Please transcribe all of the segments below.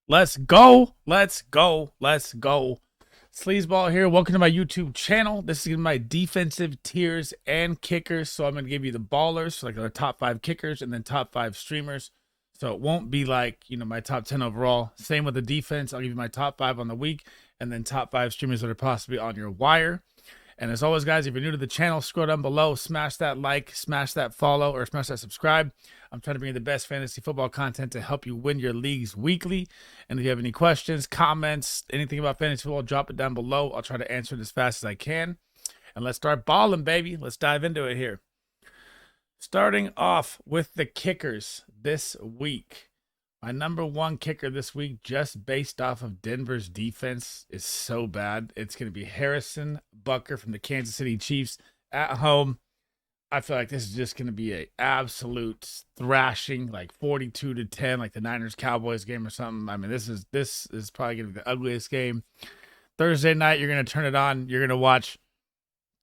Let's go. Let's go. Let's go. SleezBall here. Welcome to my YouTube channel. This is going to be my defensive tiers and kickers. So I'm going to give you the ballers, like the top 5 kickers and then top 5 streamers. So it won't be like, my top 10 overall. Same with the defense. I'll give you my top 5 on the week and then top 5 streamers that are possibly on your wire. And as always, guys, if you're new to the channel, scroll down below, smash that like, smash that follow, or smash that subscribe. I'm trying to bring you the best fantasy football content to help you win your leagues weekly. And if you have any questions, comments, anything about fantasy football, drop it down below. I'll try to answer it as fast as I can. And let's start balling, baby. Let's dive into it here. Starting off with the kickers this week. My number 1 kicker this week, just based off of Denver's defense, is so bad. It's going to be Harrison Butker from the Kansas City Chiefs at home. I feel like this is just going to be an absolute thrashing, like 42-10, like the Niners-Cowboys game or something. I mean, this is probably going to be the ugliest game. Thursday night, you're going to turn it on. You're going to watch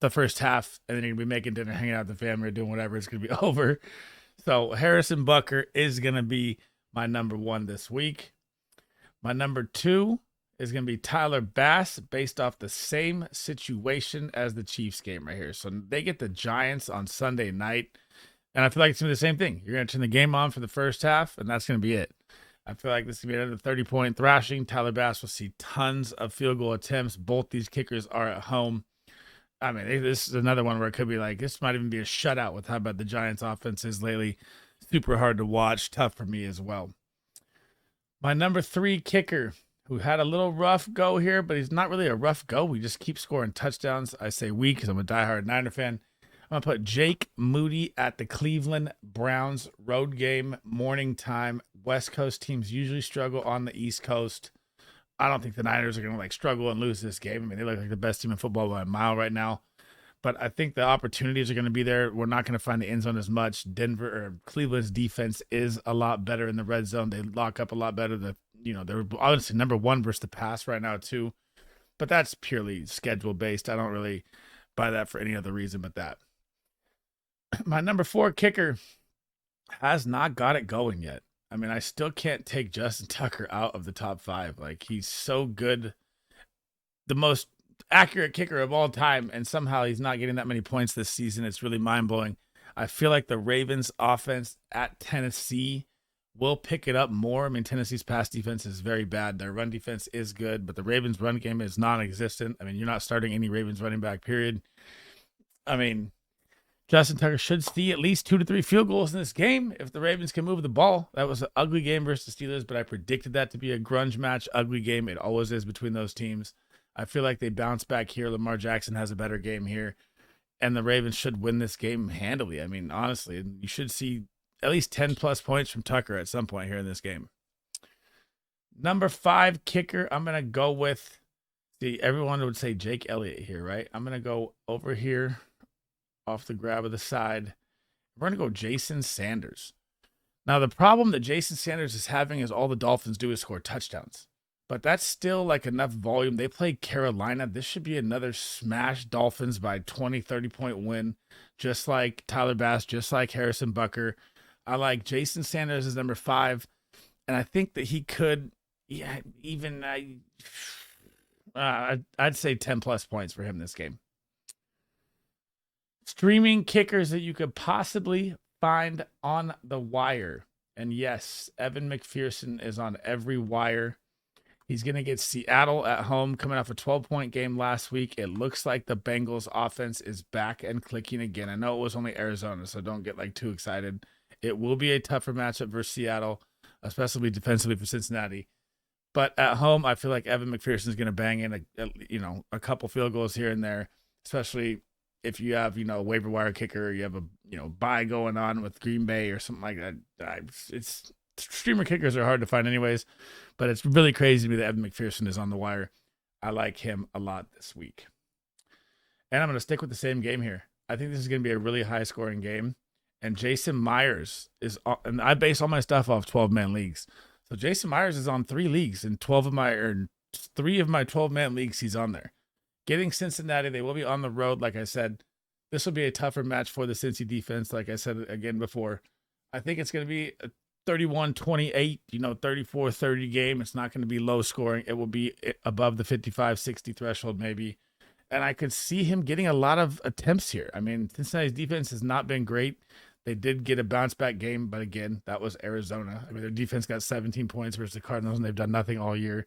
the first half, and then you're going to be making dinner, hanging out with the family, or doing whatever. It's going to be over. So Harrison Butker is going to be my number 1 this week. My number 2 is going to be Tyler Bass, based off the same situation as the Chiefs game right here. So they get the Giants on Sunday night, and I feel like it's going to be the same thing. You're going to turn the game on for the first half, and that's going to be it. I feel like this is going to be another 30-point thrashing. Tyler Bass will see tons of field goal attempts. Both these kickers are at home. I mean, this is another one where it could be like, this might even be a shutout with how bad the Giants offense is lately. Super hard to watch, tough for me as well. My number 3 kicker, who had a little rough go here, but he's not really a rough go. We just keep scoring touchdowns. I say we because I'm a diehard Niner fan. I'm going to put Jake Moody at the Cleveland Browns road game, morning time. West Coast teams usually struggle on the East Coast. I don't think the Niners are going to struggle and lose this game. I mean, they look like the best team in football by a mile right now. But I think the opportunities are going to be there. We're not going to find the end zone as much. Cleveland's defense is a lot better in the red zone. They lock up a lot better. They're obviously number 1 versus the pass right now too. But that's purely schedule based. I don't really buy that for any other reason but that. My number 4 kicker has not got it going yet. I mean, I still can't take Justin Tucker out of the top 5. Like, he's so good. The most accurate kicker of all time, and somehow he's not getting that many points this season. It's really mind-blowing. I feel like the Ravens offense at Tennessee will pick it up more. I mean, Tennessee's pass defense is very bad. Their run defense is good, but the Ravens run game is non-existent. I mean, you're not starting any Ravens running back, period. I mean, Justin Tucker should see at least 2 to 3 field goals in this game if the Ravens can move the ball. That was an ugly game versus the Steelers, but I predicted that to be a grunge match, ugly game. It always is between those teams. I feel like they bounce back here. Lamar Jackson has a better game here, and the Ravens should win this game handily. I mean, honestly, you should see at least 10-plus points from Tucker at some point here in this game. Number 5 kicker, I'm going to go with, everyone would say Jake Elliott here, right? I'm going to go over here off the grab of the side. We're going to go Jason Sanders. Now, the problem that Jason Sanders is having is all the Dolphins do is score touchdowns. But that's still enough volume. They play Carolina. This should be another smash Dolphins by 20, 30-point win, just like Tyler Bass, just like Harrison Butker. I like Jason Sanders as number 5, and I think that he could, I'd say 10-plus points for him this game. Streaming kickers that you could possibly find on the wire. And yes, Evan McPherson is on every wire. He's going to get Seattle at home, coming off a 12-point game last week. It looks like the Bengals offense is back and clicking again. I know it was only Arizona, so don't get too excited. It will be a tougher matchup versus Seattle, especially defensively for Cincinnati. But at home, I feel like Evan McPherson is going to bang in a couple field goals here and there, especially if you have, a waiver wire kicker, or you have a, bye going on with Green Bay or something like that. Streamer kickers are hard to find anyways, but it's really crazy to me that Evan McPherson is on the wire. I like him a lot this week. And I'm going to stick with the same game here. I think this is going to be a really high-scoring game. And Jason Myers is, and I base all my stuff off 12-man leagues. So Jason Myers is on 3 leagues, and 3 of my 12-man leagues, he's on there. Getting Cincinnati, they will be on the road, like I said. This will be a tougher match for the Cincy defense, like I said again before. I think it's going to be 31-28, 34-30 game. It's not going to be low scoring. It will be above the 55-60 threshold maybe. And I could see him getting a lot of attempts here. I mean, Cincinnati's defense has not been great. They did get a bounce back game, but again, that was Arizona. I mean, their defense got 17 points versus the Cardinals, and they've done nothing all year.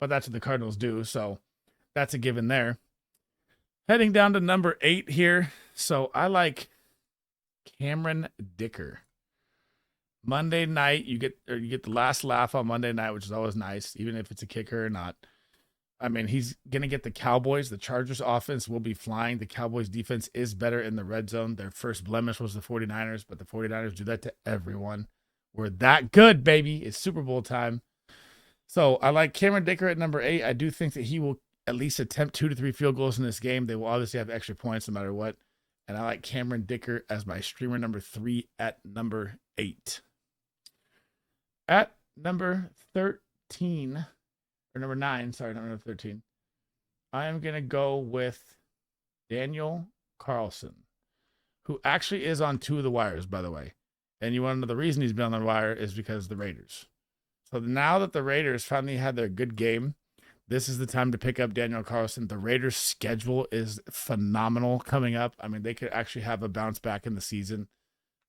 But that's what the Cardinals do, so that's a given there. Heading down to number 8 here. So I like Cameron Dicker. Monday night, you get the last laugh on Monday night, which is always nice, even if it's a kicker or not. I mean, he's going to get the Cowboys. The Chargers offense will be flying. The Cowboys defense is better in the red zone. Their first blemish was the 49ers, but the 49ers do that to everyone. We're that good, baby. It's Super Bowl time. So I like Cameron Dicker at number 8. I do think that he will at least attempt 2 to 3 field goals in this game. They will obviously have extra points no matter what. And I like Cameron Dicker as my streamer number 3 at number 8. At number 13, or number 9, sorry, not number 13, I am going to go with Daniel Carlson, who actually is on 2 of the wires, by the way. And you want to know the reason he's been on the wire is because of the Raiders. So now that the Raiders finally had their good game, this is the time to pick up Daniel Carlson. The Raiders' schedule is phenomenal coming up. I mean, they could actually have a bounce back in the season.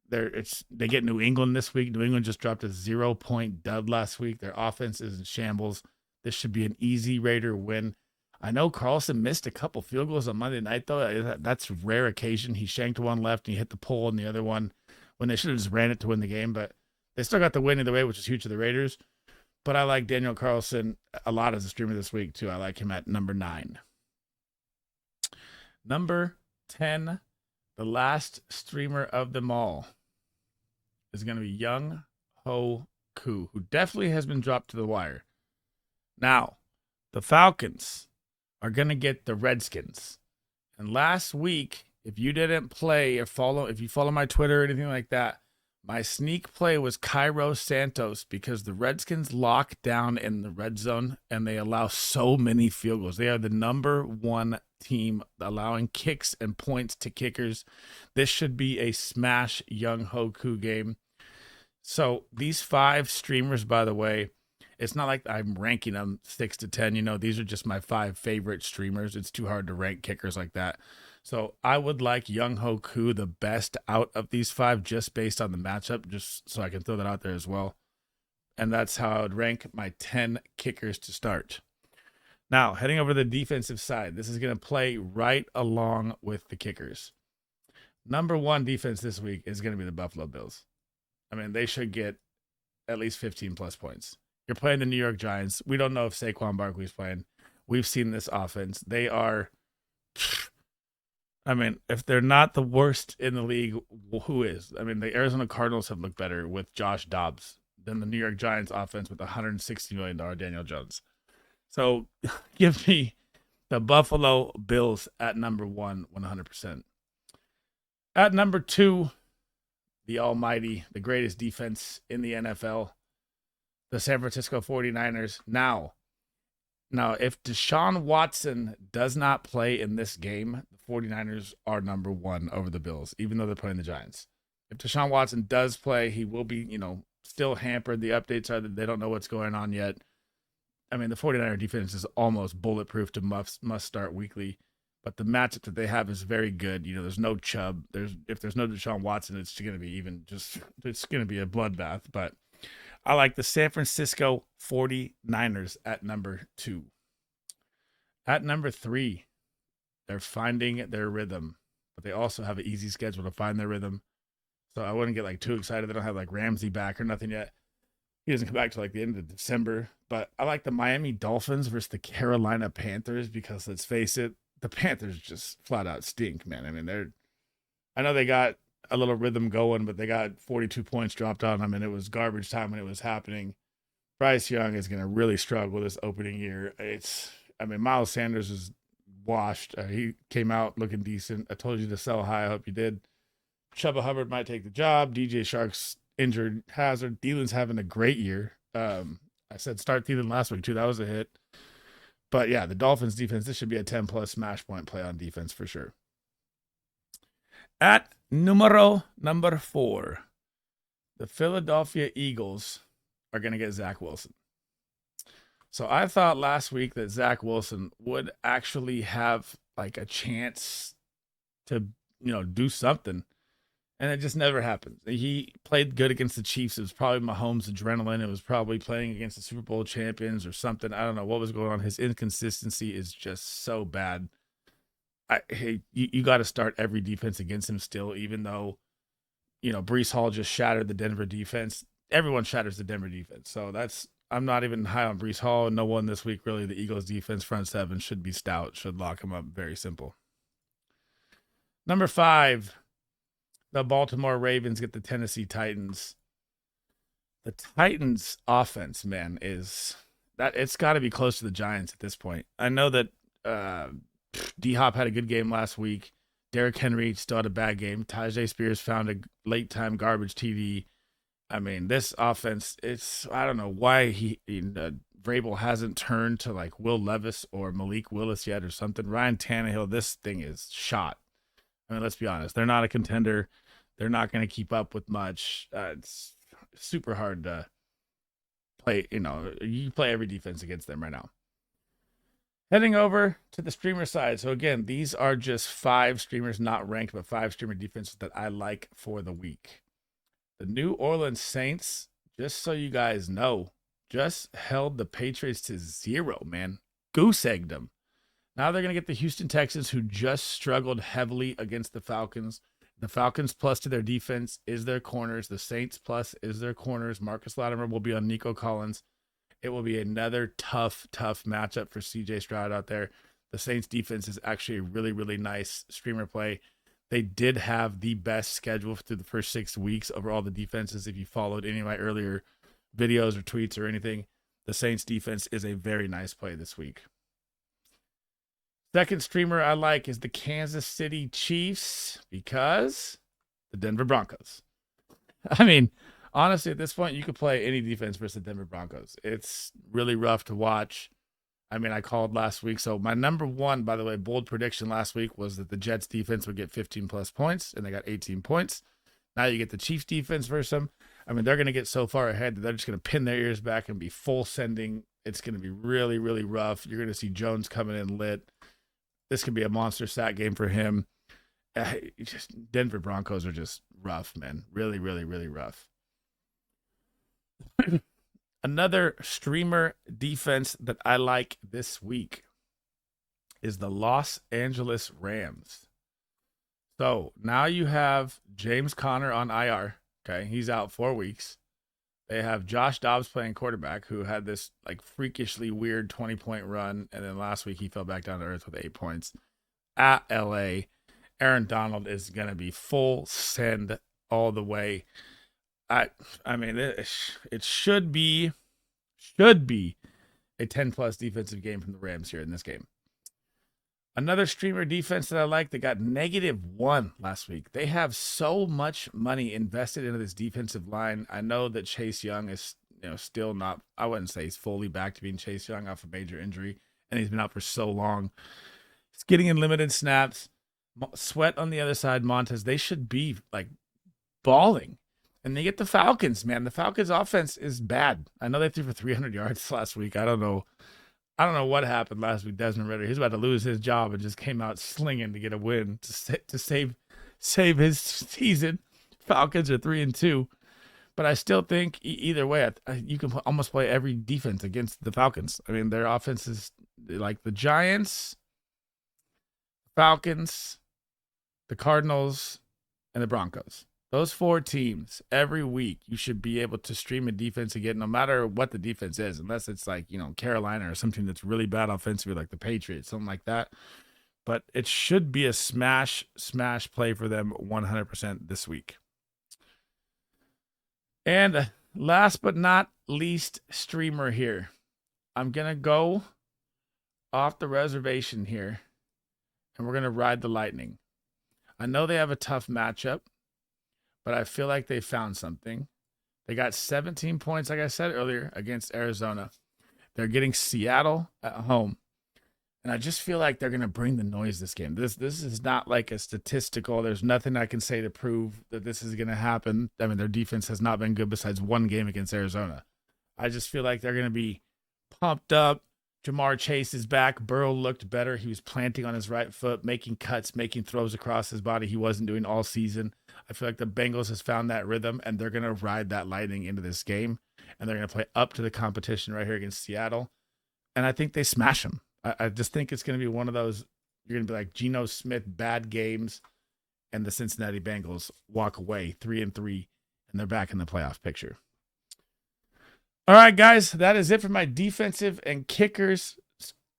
They get New England this week. New England just dropped a 0-point dud last week. Their offense is in shambles. This should be an easy Raider win. I know Carlson missed a couple field goals on Monday night, though. That's a rare occasion. He shanked one left and he hit the pole in the other one when they should have just ran it to win the game. But they still got the win either way, which is huge for the Raiders. But I like Daniel Carlson a lot as a streamer this week, too. I like him at number 9. Number 10, the last streamer of them all, is going to be Young Ho Koo, who definitely has been dropped to the wire. Now, the Falcons are going to get the Redskins. And last week, if you didn't play or if you follow my Twitter or anything like that, my sneak play was Cairo Santos because the Redskins lock down in the red zone and they allow so many field goals. They are the number 1 team allowing kicks and points to kickers. This should be a smash Young Ho Koo game. So these 5 streamers, by the way, it's not like I'm ranking them 6 to 10. These are just my 5 favorite streamers. It's too hard to rank kickers like that. So I would like Young Ho Koo the best out of these 5 just based on the matchup, just so I can throw that out there as well. And that's how I would rank my 10 kickers to start. Now, heading over to the defensive side, this is going to play right along with the kickers. Number 1 defense this week is going to be the Buffalo Bills. I mean, they should get at least 15 plus points. You're playing the New York Giants. We don't know if Saquon Barkley's playing. We've seen this offense. They are, I mean, if they're not the worst in the league, who is? I mean, the Arizona Cardinals have looked better with Josh Dobbs than the New York Giants offense with $160 million Daniel Jones. So give me the Buffalo Bills at number 1, 100%. At number 2, the almighty, the greatest defense in the NFL, the San Francisco 49ers. Now, if Deshaun Watson does not play in this game, the 49ers are number 1 over the Bills, even though they're playing the Giants. If Deshaun Watson does play, he will be, still hampered. The updates are that they don't know what's going on yet. I mean, the 49er defense is almost bulletproof to must start weekly, but the matchup that they have is very good. There's no Chubb. If there's no Deshaun Watson, it's going to be it's going to be a bloodbath, but I like the San Francisco 49ers at number 2. At number 3, they're finding their rhythm, but they also have an easy schedule to find their rhythm. So I wouldn't get too excited. They don't have Ramsey back or nothing yet. He doesn't come back till the end of December. But I like the Miami Dolphins versus the Carolina Panthers because let's face it, the Panthers just flat out stink, man. I mean, I know they got a little rhythm going, but they got 42 points dropped on them, and it was garbage time when it was happening. Bryce Young is going to really struggle this opening year. Miles Sanders is washed. He came out looking decent. I told you to sell high. I hope you did. Chuba Hubbard might take the job. DJ Shark's injured. Hazard. Thielen's having a great year. I said start Thielen last week, too. That was a hit. But, yeah, the Dolphins defense, this should be a 10-plus smash point play on defense for sure. At number 4, The Philadelphia Eagles are going to get Zach Wilson. So I thought last week that Zach Wilson would actually have like a chance to, do something. And it just never happened. He played good against the Chiefs. It was probably Mahomes' adrenaline. It was probably playing against the Super Bowl champions or something. I don't know what was going on. His inconsistency is just so bad. You got to start every defense against him still, even though, Brees Hall just shattered the Denver defense. Everyone shatters the Denver defense. So I'm not even high on Brees Hall. No one this week, really. The Eagles defense front seven should be stout, should lock him up. Very simple. Number 5. The Baltimore Ravens get the Tennessee Titans. The Titans offense, man, it's got to be close to the Giants at this point. I know that D-Hop had a good game last week. Derrick Henry still had a bad game. Tajay Spears found a late time garbage TD. I mean, this offense, I don't know why Vrabel hasn't turned to like Will Levis or Malik Willis yet or something. Ryan Tannehill, this thing is shot. I mean, let's be honest. They're not a contender. They're not going to keep up with much. It's super hard to play. You play every defense against them right now. Heading over to the streamer side. So again, these are just 5 streamers, not ranked, but 5 streamer defenses that I like for the week. The New Orleans Saints, just so you guys know, just held the Patriots to 0, man. Goose egged them. Now they're going to get the Houston Texans, who just struggled heavily against the Falcons. The Falcons plus to their defense is their corners. The Saints plus is their corners. Marcus Latimer will be on Nico Collins. It will be another tough matchup for CJ Stroud out there. The Saints defense is actually a really, really nice streamer play. They did have the best schedule through the first 6 weeks over all the defenses. If you followed any of my earlier videos or tweets or anything, the Saints defense is a very nice play this week. Second streamer I like is the Kansas City Chiefs because the Denver Broncos. I mean, honestly, at this point, you could play any defense versus the Denver Broncos. It's really rough to watch. I mean, I called last week. So my number 1, by the way, bold prediction last week was that the Jets defense would get 15 plus points, and they got 18 points. Now you get the Chiefs defense versus them. I mean, they're going to get so far ahead that they're just going to pin their ears back and be full sending. It's going to be really, really rough. You're going to see Jones coming in lit. This could be a monster sack game for him. Denver Broncos are just rough, man. Really, really, really rough. Another streamer defense that I like this week is the Los Angeles Rams. So now you have James Conner on IR. Okay, he's out 4 weeks. They have Josh Dobbs playing quarterback, who had this like freakishly weird 20-point run, and then last week he fell back down to earth with 8 points. At LA, Aaron Donald is going to be full send all the way. I mean, it should be a 10-plus defensive game from the Rams here in this game. Another streamer defense that I like, they got -1 last week. They have so much money invested into this defensive line. I know that Chase Young is, still not, I wouldn't say he's fully back to being Chase Young off a major injury, and he's been out for so long. He's getting in limited snaps. Sweat on the other side, Montez, they should be like balling. And they get the Falcons, man. The Falcons offense is bad. I know they threw for 300 yards last week. I don't know what happened last week. Desmond Ridder, he's about to lose his job and just came out slinging to get a win to save his season. Falcons are 3-2, but I still think either way, you can almost play every defense against the Falcons. I mean, their offense is like the Giants, Falcons, the Cardinals, and the Broncos. Those 4 teams, every week, you should be able to stream a defense again, no matter what the defense is, unless it's like, Carolina or something that's really bad offensively, like the Patriots, something like that. But it should be a smash play for them 100% this week. And last but not least, streamer here. I'm going to go off the reservation here, and we're going to ride the Lightning. I know they have a tough matchup, but I feel like they found something. They got 17 points, like I said earlier, against Arizona. They're getting Seattle at home. And I just feel like they're going to bring the noise this game. This is not like a statistical. There's nothing I can say to prove that this is going to happen. I mean, their defense has not been good besides one game against Arizona. I just feel like they're going to be pumped up. Jamar Chase is back. Burrow looked better. He was planting on his right foot, making cuts, making throws across his body he wasn't doing all season. I feel like the Bengals has found that rhythm, and they're going to ride that lightning into this game, and they're going to play up to the competition right here against Seattle. And I think they smash them. I just think it's going to be one of those, you're going to be like Geno Smith, bad games, and the Cincinnati Bengals walk away 3-3, and they're back in the playoff picture. All right, guys, that is it for my defensive and kickers.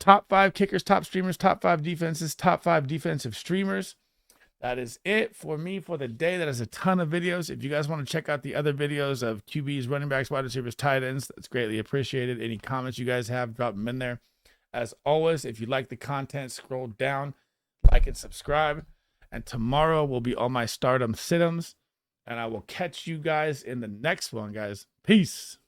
Top 5 kickers, top streamers, top 5 defenses, top 5 defensive streamers. That is it for me for the day. That is a ton of videos. If you guys want to check out the other videos of QBs, running backs, wide receivers, tight ends, that's greatly appreciated. Any comments you guys have, drop them in there. As always, if you like the content, scroll down, like and subscribe. And tomorrow will be all my stardom sit-ems. And I will catch you guys in the next one, guys. Peace.